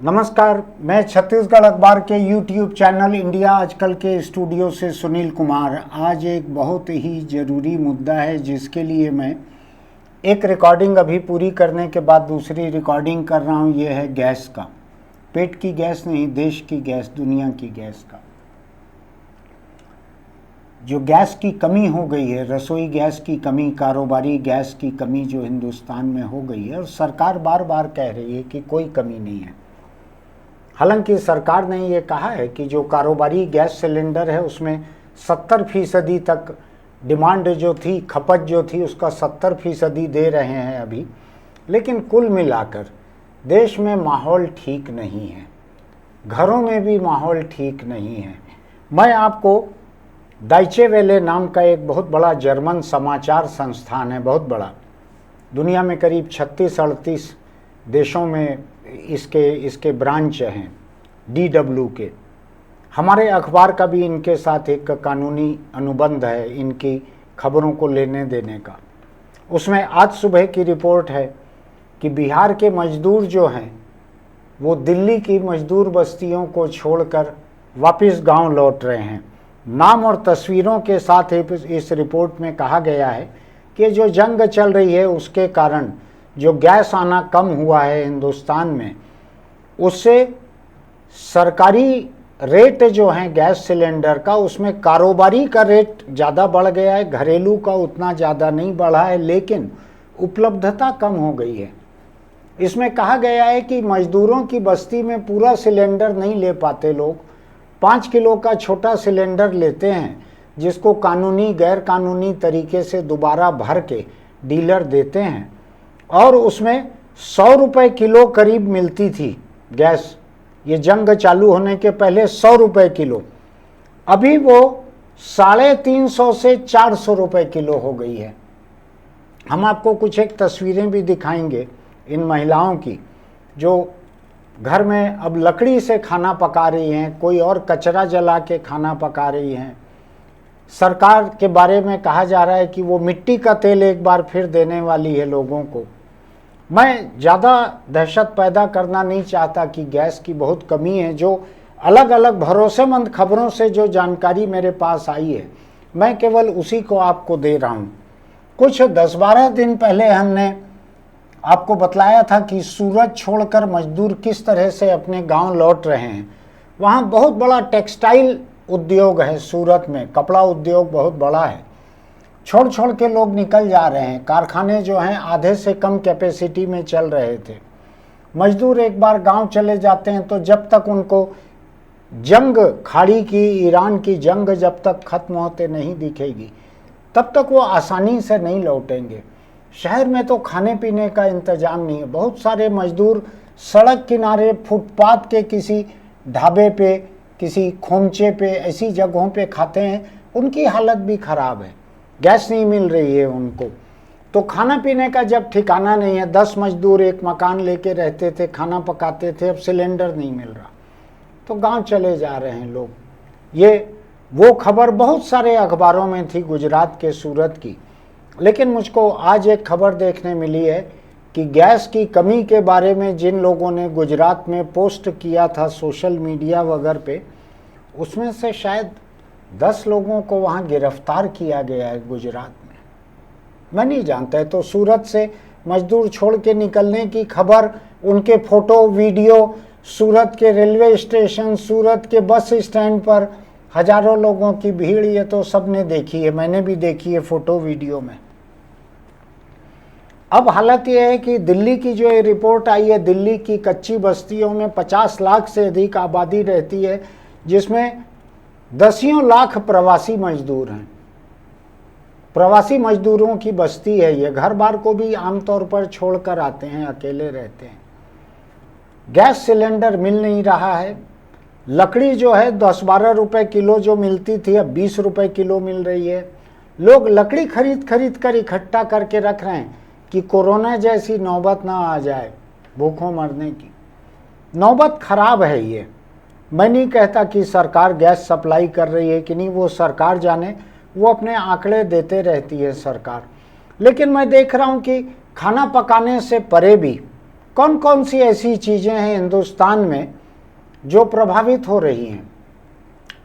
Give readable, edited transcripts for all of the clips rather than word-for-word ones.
नमस्कार, मैं छत्तीसगढ़ अखबार के YouTube चैनल इंडिया आजकल के स्टूडियो से सुनील कुमार। आज एक बहुत ही ज़रूरी मुद्दा है जिसके लिए मैं एक रिकॉर्डिंग अभी पूरी करने के बाद दूसरी रिकॉर्डिंग कर रहा हूँ। ये है गैस का, पेट की गैस नहीं, देश की गैस, दुनिया की गैस का। जो गैस की कमी हो गई है, रसोई गैस की कमी, कारोबारी गैस की कमी जो हिंदुस्तान में हो गई है, और सरकार बार बार कह रही है कि कोई कमी नहीं है। हालांकि सरकार ने ये कहा है कि जो कारोबारी गैस सिलेंडर है उसमें 70% तक डिमांड जो थी, खपत जो थी, उसका 70% दे रहे हैं अभी। लेकिन कुल मिलाकर देश में माहौल ठीक नहीं है, घरों में भी माहौल ठीक नहीं है। मैं आपको डाइचे वेले नाम का एक बहुत बड़ा जर्मन समाचार संस्थान है, बहुत बड़ा, दुनिया में करीब 36-38 देशों में इसके ब्रांच हैं, DW के। हमारे अखबार का भी इनके साथ एक कानूनी अनुबंध है इनकी खबरों को लेने देने का। उसमें आज सुबह की रिपोर्ट है कि बिहार के मजदूर जो हैं वो दिल्ली की मजदूर बस्तियों को छोड़कर वापस गांव लौट रहे हैं। नाम और तस्वीरों के साथ इस रिपोर्ट में कहा गया है कि जो जंग चल रही है उसके कारण जो गैस आना कम हुआ है हिंदुस्तान में, उससे सरकारी रेट जो है गैस सिलेंडर का, उसमें कारोबारी का रेट ज़्यादा बढ़ गया है, घरेलू का उतना ज़्यादा नहीं बढ़ा है, लेकिन उपलब्धता कम हो गई है। इसमें कहा गया है कि मजदूरों की बस्ती में पूरा सिलेंडर नहीं ले पाते लोग, 5 किलो का छोटा सिलेंडर लेते हैं जिसको कानूनी गैर कानूनी तरीके से दोबारा भर के डीलर देते हैं, और उसमें 100 रुपये किलो करीब मिलती थी गैस। ये जंग चालू होने के पहले 100 रुपये किलो, अभी वो 350 से 400 रुपये किलो हो गई है। हम आपको कुछ एक तस्वीरें भी दिखाएंगे इन महिलाओं की जो घर में अब लकड़ी से खाना पका रही हैं, कोई और कचरा जला के खाना पका रही हैं। सरकार के बारे में कहा जा रहा है कि वो मिट्टी का तेल एक बार फिर देने वाली है लोगों को। मैं ज़्यादा दहशत पैदा करना नहीं चाहता कि गैस की बहुत कमी है। जो अलग अलग भरोसेमंद खबरों से जो जानकारी मेरे पास आई है, मैं केवल उसी को आपको दे रहा हूँ। कुछ 10-12 दिन पहले हमने आपको बतलाया था कि सूरत छोड़कर मजदूर किस तरह से अपने गांव लौट रहे हैं। वहाँ बहुत बड़ा टेक्सटाइल उद्योग है, सूरत में कपड़ा उद्योग बहुत बड़ा है। छोड़ छोड़ के लोग निकल जा रहे हैं, कारखाने जो हैं आधे से कम कैपेसिटी में चल रहे थे। मजदूर एक बार गांव चले जाते हैं तो जब तक उनको जंग, खाड़ी की, ईरान की जंग जब तक खत्म होते नहीं दिखेगी तब तक वो आसानी से नहीं लौटेंगे। शहर में तो खाने पीने का इंतजाम नहीं है। बहुत सारे मजदूर सड़क किनारे, फुटपाथ के किसी ढाबे पे, किसी खोमचे पे, ऐसी जगहों पे खाते हैं। उनकी हालत भी ख़राब है, गैस नहीं मिल रही है उनको। तो खाना पीने का जब ठिकाना नहीं है, 10 मजदूर एक मकान लेके रहते थे, खाना पकाते थे, अब सिलेंडर नहीं मिल रहा तो गांव चले जा रहे हैं लोग। ये वो खबर बहुत सारे अखबारों में थी गुजरात के सूरत की, लेकिन मुझको आज एक खबर देखने मिली है कि गैस की कमी के बारे में जिन लोगों ने गुजरात में पोस्ट किया था सोशल मीडिया वगैरह पे, उसमें से शायद 10 लोगों को वहाँ गिरफ्तार किया गया है गुजरात में। मैं नहीं जानता है। तो सूरत से मजदूर छोड़ के निकलने की खबर, उनके फोटो वीडियो, सूरत के रेलवे स्टेशन, सूरत के बस स्टैंड पर हजारों लोगों की भीड़, ये तो सबने देखी है, मैंने भी देखी है फोटो वीडियो में। अब हालत यह है कि दिल्ली की जो ये रिपोर्ट आई है, दिल्ली की कच्ची बस्तियों में 50 लाख से अधिक आबादी रहती है, जिसमें दसियों लाख प्रवासी मजदूर हैं। प्रवासी मजदूरों की बस्ती है ये, घर बार को भी आमतौर पर छोड़कर आते हैं, अकेले रहते हैं। गैस सिलेंडर मिल नहीं रहा है। लकड़ी जो है 10-12 रुपए किलो जो मिलती थी, अब 20 रुपए किलो मिल रही है। लोग लकड़ी खरीद कर इकट्ठा करके रख रहे हैं कि कोरोना जैसी नौबत ना आ जाए, भूखों मरने की। नौबत खराब है ये। मैं नहीं कहता कि सरकार गैस सप्लाई कर रही है कि नहीं, वो सरकार जाने, वो अपने आंकड़े देते रहती है सरकार। लेकिन मैं देख रहा हूँ कि खाना पकाने से परे भी कौन कौन सी ऐसी चीज़ें हैं हिंदुस्तान में जो प्रभावित हो रही हैं।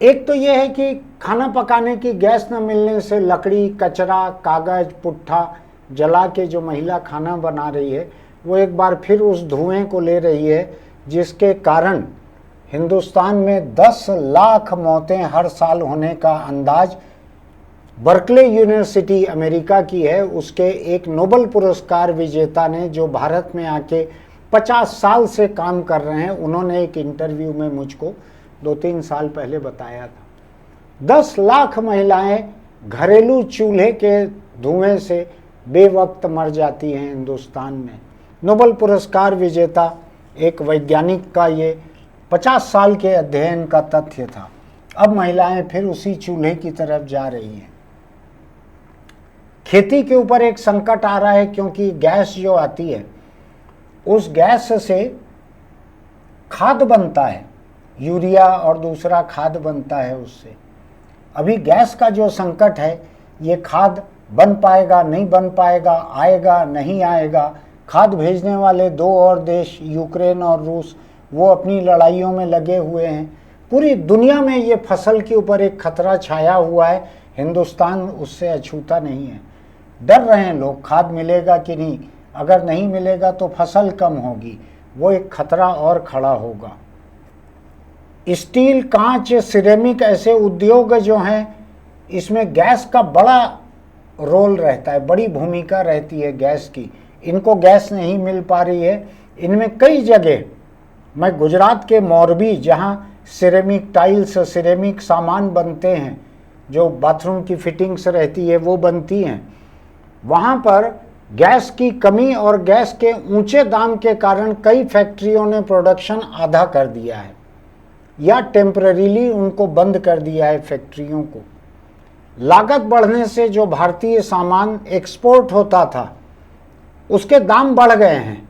एक तो ये है कि खाना पकाने की गैस न मिलने से लकड़ी, कचरा, कागज, पुट्ठा जला के जो महिला खाना बना रही है वो एक बार फिर उस धुएं को ले रही है, जिसके कारण हिंदुस्तान में 10 लाख मौतें हर साल होने का अंदाज बर्कले यूनिवर्सिटी अमेरिका की है। उसके एक नोबेल पुरस्कार विजेता ने, जो भारत में आके 50 साल से काम कर रहे हैं, उन्होंने एक इंटरव्यू में मुझको 2-3 साल पहले बताया था 10 लाख महिलाएं घरेलू चूल्हे के धुएं से बेवक्त मर जाती हैं हिंदुस्तान में। नोबेल पुरस्कार विजेता एक वैज्ञानिक का ये 50 साल के अध्ययन का तथ्य था। अब महिलाएं फिर उसी चूल्हे की तरफ जा रही हैं। खेती के ऊपर एक संकट आ रहा है, क्योंकि गैस जो आती है उस गैस से खाद बनता है, यूरिया और दूसरा खाद बनता है उससे। अभी गैस का जो संकट है, ये खाद बन पाएगा नहीं बन पाएगा, आएगा नहीं आएगा। खाद भेजने वाले 2 और देश, यूक्रेन और रूस, वो अपनी लड़ाइयों में लगे हुए हैं। पूरी दुनिया में ये फसल के ऊपर एक खतरा छाया हुआ है, हिंदुस्तान उससे अछूता नहीं है। डर रहे हैं लोग, खाद मिलेगा कि नहीं, अगर नहीं मिलेगा तो फसल कम होगी, वो एक खतरा और खड़ा होगा। स्टील, कांच, सिरेमिक ऐसे उद्योग जो हैं, इसमें गैस का बड़ा रोल रहता है, बड़ी भूमिका रहती है गैस की। इनको गैस नहीं मिल पा रही है। इनमें कई जगह, मैं गुजरात के मोरबी, जहाँ सिरेमिक टाइल्स, सिरेमिक सामान बनते हैं, जो बाथरूम की फिटिंग्स रहती है वो बनती हैं, वहाँ पर गैस की कमी और गैस के ऊंचे दाम के कारण कई फैक्ट्रियों ने प्रोडक्शन आधा कर दिया है या टेम्पररीली उनको बंद कर दिया है फैक्ट्रियों को। लागत बढ़ने से जो भारतीय सामान एक्सपोर्ट होता था उसके दाम बढ़ गए हैं।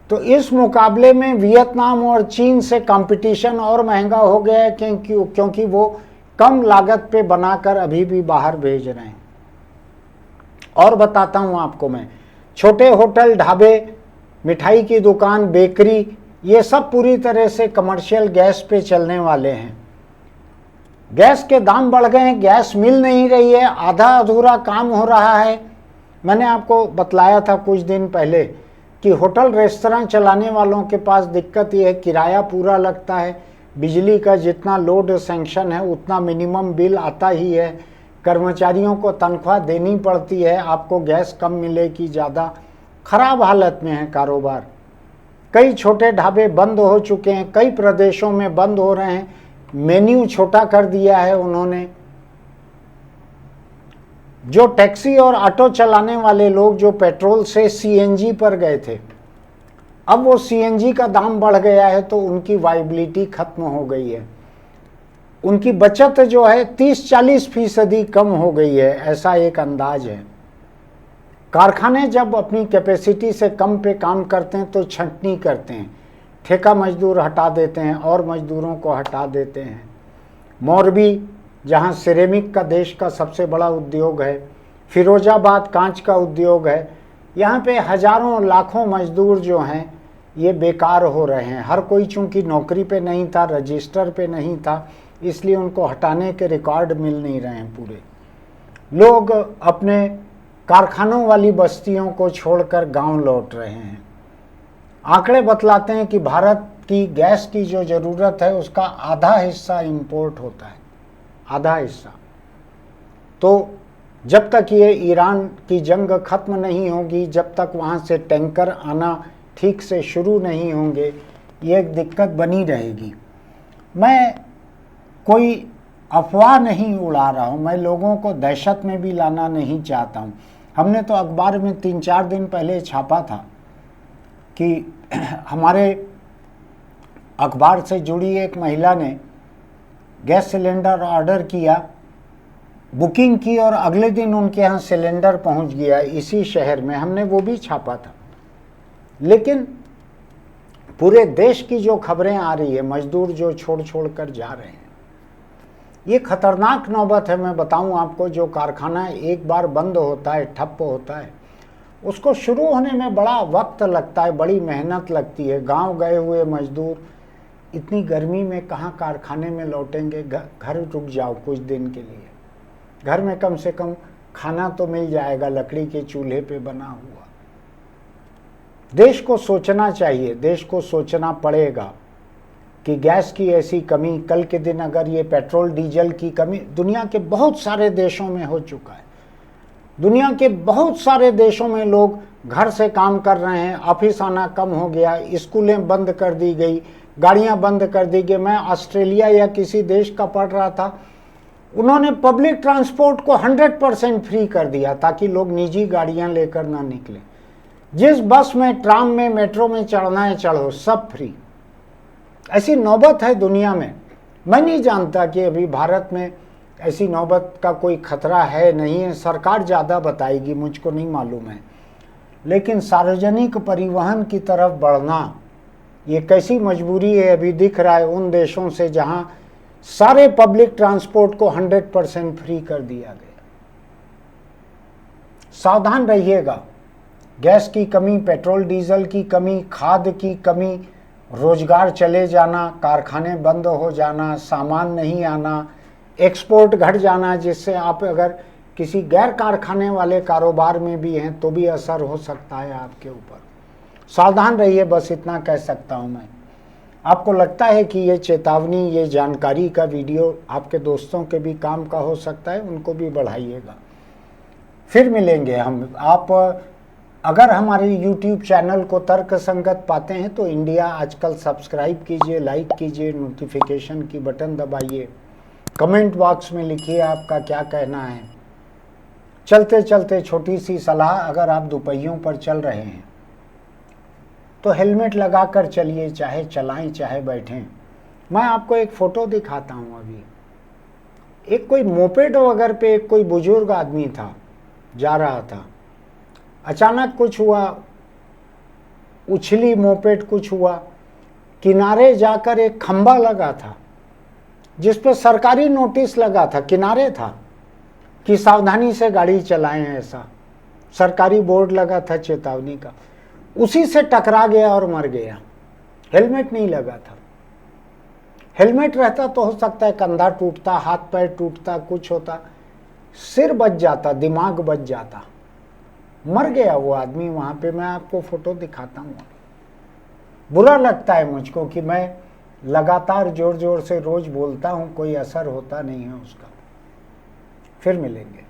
तो इस मुकाबले में वियतनाम और चीन से कंपटीशन और महंगा हो गया है, क्योंकि वो कम लागत पे बनाकर अभी भी बाहर भेज रहे हैं। और बताता हूं आपको मैं, छोटे होटल, ढाबे, मिठाई की दुकान, बेकरी, ये सब पूरी तरह से कमर्शियल गैस पे चलने वाले हैं। गैस के दाम बढ़ गए हैं, गैस मिल नहीं रही है, आधा अधूरा काम हो रहा है। मैंने आपको बतलाया था कुछ दिन पहले कि होटल रेस्तरां चलाने वालों के पास दिक्कत ये है, किराया पूरा लगता है, बिजली का जितना लोड सैंक्शन है उतना मिनिमम बिल आता ही है, कर्मचारियों को तनख्वाह देनी पड़ती है, आपको गैस कम मिले कि ज़्यादा। खराब हालत में है कारोबार। कई छोटे ढाबे बंद हो चुके हैं, कई प्रदेशों में बंद हो रहे हैं, मेन्यू छोटा कर दिया है उन्होंने। जो टैक्सी और ऑटो चलाने वाले लोग जो पेट्रोल से सीएनजी पर गए थे, अब वो सीएनजी का दाम बढ़ गया है तो उनकी वाइबिलिटी खत्म हो गई है। उनकी बचत जो है 30-40% कम हो गई है, ऐसा एक अंदाज है। कारखाने जब अपनी कैपेसिटी से कम पे काम करते हैं तो छंटनी करते हैं, ठेका मजदूर हटा देते हैं और मजदूरों को हटा देते हैं। मोरबी, जहाँ सिरेमिक का देश का सबसे बड़ा उद्योग है, फिरोजाबाद कांच का उद्योग है, यहाँ पे हजारों लाखों मजदूर जो हैं ये बेकार हो रहे हैं। हर कोई चूँकि नौकरी पे नहीं था, रजिस्टर पे नहीं था, इसलिए उनको हटाने के रिकॉर्ड मिल नहीं रहे हैं पूरे। लोग अपने कारखानों वाली बस्तियों को छोड़कर गांव लौट रहे हैं। आंकड़े बतलाते हैं कि भारत की गैस की जो ज़रूरत है उसका आधा हिस्सा इंपोर्ट होता है, आधा हिस्सा। तो जब तक ये ईरान की जंग ख़त्म नहीं होगी, जब तक वहाँ से टैंकर आना ठीक से शुरू नहीं होंगे, ये एक दिक्कत बनी रहेगी। मैं कोई अफवाह नहीं उड़ा रहा हूँ, मैं लोगों को दहशत में भी लाना नहीं चाहता हूँ। हमने तो अखबार में 3-4 दिन पहले छापा था कि हमारे अखबार से जुड़ी एक महिला ने गैस सिलेंडर ऑर्डर किया, बुकिंग की और अगले दिन उनके यहाँ सिलेंडर पहुँच गया इसी शहर में, हमने वो भी छापा था। लेकिन पूरे देश की जो खबरें आ रही है, मजदूर जो छोड़ छोड़ कर जा रहे हैं, ये खतरनाक नौबत है। मैं बताऊं आपको, जो कारखाना एक बार बंद होता है, ठप्प होता है, उसको शुरू होने में बड़ा वक्त लगता है, बड़ी मेहनत लगती है। गांव गए हुए मजदूर इतनी गर्मी में कहाँ कारखाने में लौटेंगे, घर रुक जाओ कुछ दिन के लिए, घर में कम से कम खाना तो मिल जाएगा लकड़ी के चूल्हे पे बना हुआ। देश को सोचना चाहिए, देश को सोचना पड़ेगा कि गैस की ऐसी कमी, कल के दिन अगर ये पेट्रोल डीजल की कमी दुनिया के बहुत सारे देशों में हो चुका है। दुनिया के बहुत सारे देशों में लोग घर से काम कर रहे हैं, ऑफिस आना कम हो गया, स्कूलें बंद कर दी गई, गाड़ियां बंद कर दी गई। मैं ऑस्ट्रेलिया या किसी देश का पढ़ रहा था, उन्होंने पब्लिक ट्रांसपोर्ट को 100% फ्री कर दिया ताकि लोग निजी गाड़ियां लेकर ना निकले। जिस बस में, ट्राम में, मेट्रो में चढ़ना है चढ़ो, सब फ्री। ऐसी नौबत है दुनिया में। मैं नहीं जानता कि अभी भारत में ऐसी नौबत का कोई खतरा है नहीं है, सरकार ज़्यादा बताएगी, मुझको नहीं मालूम है। लेकिन सार्वजनिक परिवहन की तरफ बढ़ना ये कैसी मजबूरी है, अभी दिख रहा है उन देशों से जहां सारे पब्लिक ट्रांसपोर्ट को 100% फ्री कर दिया गया। सावधान रहिएगा। गैस की कमी, पेट्रोल डीजल की कमी, खाद की कमी, रोजगार चले जाना, कारखाने बंद हो जाना, सामान नहीं आना, एक्सपोर्ट घट जाना, जिससे आप अगर किसी गैर कारखाने वाले कारोबार में भी हैं तो भी असर हो सकता है आपके ऊपर। सावधान रहिए, बस इतना कह सकता हूं मैं। आपको लगता है कि ये चेतावनी, ये जानकारी का वीडियो आपके दोस्तों के भी काम का हो सकता है, उनको भी बढ़ाइएगा। फिर मिलेंगे हम। आप अगर हमारे YouTube चैनल को तर्कसंगत पाते हैं तो इंडिया आजकल सब्सक्राइब कीजिए, लाइक कीजिए, नोटिफिकेशन की बटन दबाइए, कमेंट बॉक्स में लिखिए आपका क्या कहना है। चलते चलते छोटी सी सलाह, अगर आप दोपहियों पर चल रहे हैं तो हेलमेट लगाकर चलिए, चाहे चलाएं चाहे बैठें। मैं आपको एक फ़ोटो दिखाता हूं। अभी एक कोई मोपेड वगैरह पे एक कोई बुजुर्ग आदमी था, जा रहा था, अचानक कुछ हुआ, उछली मोपेड, कुछ हुआ, किनारे जाकर एक खंबा लगा था जिस पे सरकारी नोटिस लगा था, किनारे था कि सावधानी से गाड़ी चलाएं, ऐसा सरकारी बोर्ड लगा था चेतावनी का। उसी से टकरा गया और मर गया। हेलमेट नहीं लगा था। हेलमेट रहता तो हो सकता है कंधा टूटता, हाथ पैर टूटता, कुछ होता, सिर बच जाता, दिमाग बच जाता। मर गया वो आदमी वहां पे। मैं आपको फोटो दिखाता हूँ। बुरा लगता है मुझको कि मैं लगातार जोर जोर से रोज बोलता हूँ, कोई असर होता नहीं है उसका। फिर मिलेंगे।